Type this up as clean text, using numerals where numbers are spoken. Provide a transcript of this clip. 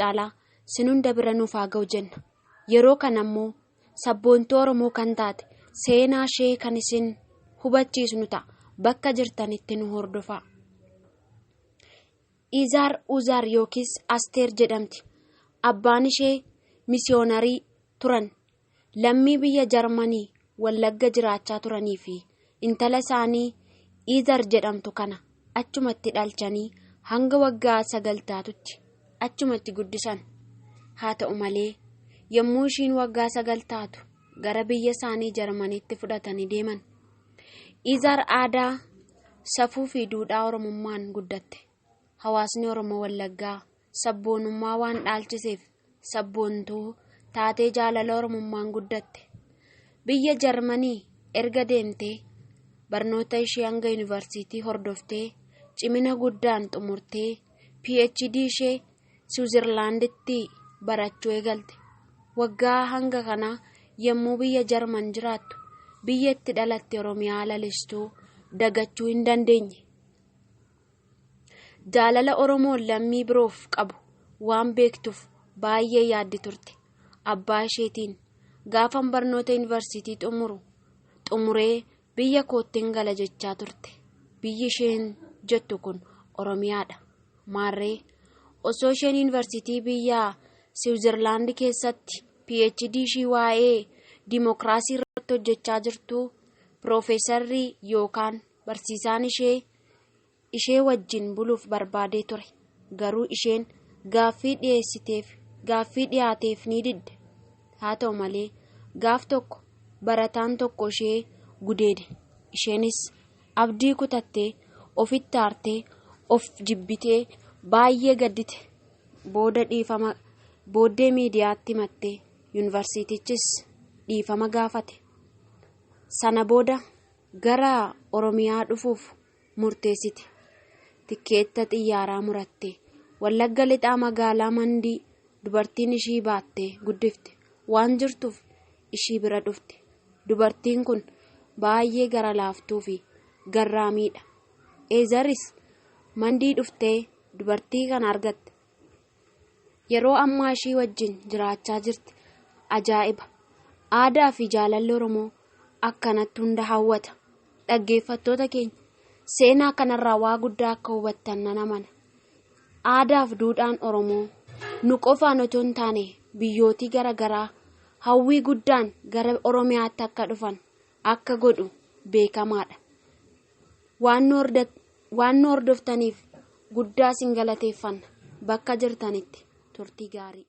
caalaa sin hunda bira nuuf haa ga'u jenna. Yeroo kana ammoo sabboontuu Oromoo kan taate seenaa ishee kan isin hubachiisnu ta'a. Bakka jirtanitti nu hordofaa. Izaar Uzaar yookiis Asteer jedhamti. Abbaan ishee misiyoonarii turan. Lammii biyya Jarmanii Wallagga jiraachaa turanii fi intala isaanii Izaar jedhamtu kana achumatti dhalchanii hanga waggaa 9 taatutti achumatti guddisan. Haa ta'u malee yommuu ishiin waggaa 9 taatu gara biyya isaanii Jarmaniitti fudhatanii deeman. Izaar aadaa, safuu fi duudhaa Oromummaan guddatte. Hawaasni Oromoo Wallaggaa sabboonummaa waan dhaalchiseef sabboontuu taatee jaalala Oromummaan guddatte. Biyya Jarmanii erga deemtee barnoota ishee hanga yuunivarsiitii hordoftee cimina guddaan xumurtee PhD ishee Switzerlanditti barachuu eegalte. Waggaa hanga kana yommuu biyya Jarman jiraattu biyya itti dhalatte Oromiyaa lalistuu dagachuu hin dandeenye. Jaalala Oromoon lammii biroof qabu waan beektuuf baay'ee yaaddi turte. Abbaa isheetiin gaafan barnoota yuunivarsiitii xumuree biyya koottiin gala jechaa turte. Biyyi isheen jettu kun Oromiyaadha. Maarree osoo isheen yuunivarsiitii biyya Switzerland keessatti PhD ishii waa'ee dimokiraasii irratti hojjechaa jirtu Piroofeesarri yookaan barsiisaan ishee wajjin buluuf barbaadee ture. Garuu isheen gaaffii dhiyaateef ni didde. Haa ta'u malee gaaf tokko barataan tokko ishee gudeede. Isheenis abdii kutattee ofitti aartee of jibbitee baay'ee gaddite. Booddee miidiyaatti himattee yuunivarsiitichis dhiifama gaafate. Sana booda gara Oromiyaa dhufuuf murteessite. Tikkeetta xiyyaaraa murattee Wallagga lixaa magaalaa Mandii dubartiin ishii baattee guddifte waan jirtuuf ishii bira dhufte. Dubartiin kun baay'ee gara laaftuu fi garraamiidha. Izaaris Mandii dhuftee dubartii kana argatte. Yeroo ammaa ishii wajjin jiraachaa jirti. Ajaa'iba! Aadaa fi jaalalli Oromoo akkanatti hunda hawwata. Dhaggeeffattoota keenya seenaa kanarraa waa guddaa akka hubattan nan amana. Aadaa fi duudhaan Oromoo nu qofaan otoo hin taane biyyootii garaagaraa hawwii guddaan gara Oromiyaatti akka dhufan akka godhu beekamaadha. Waan nu hordoftaniif guddaa isin galateeffanna. Bakka jirtanitti turtii gaarii.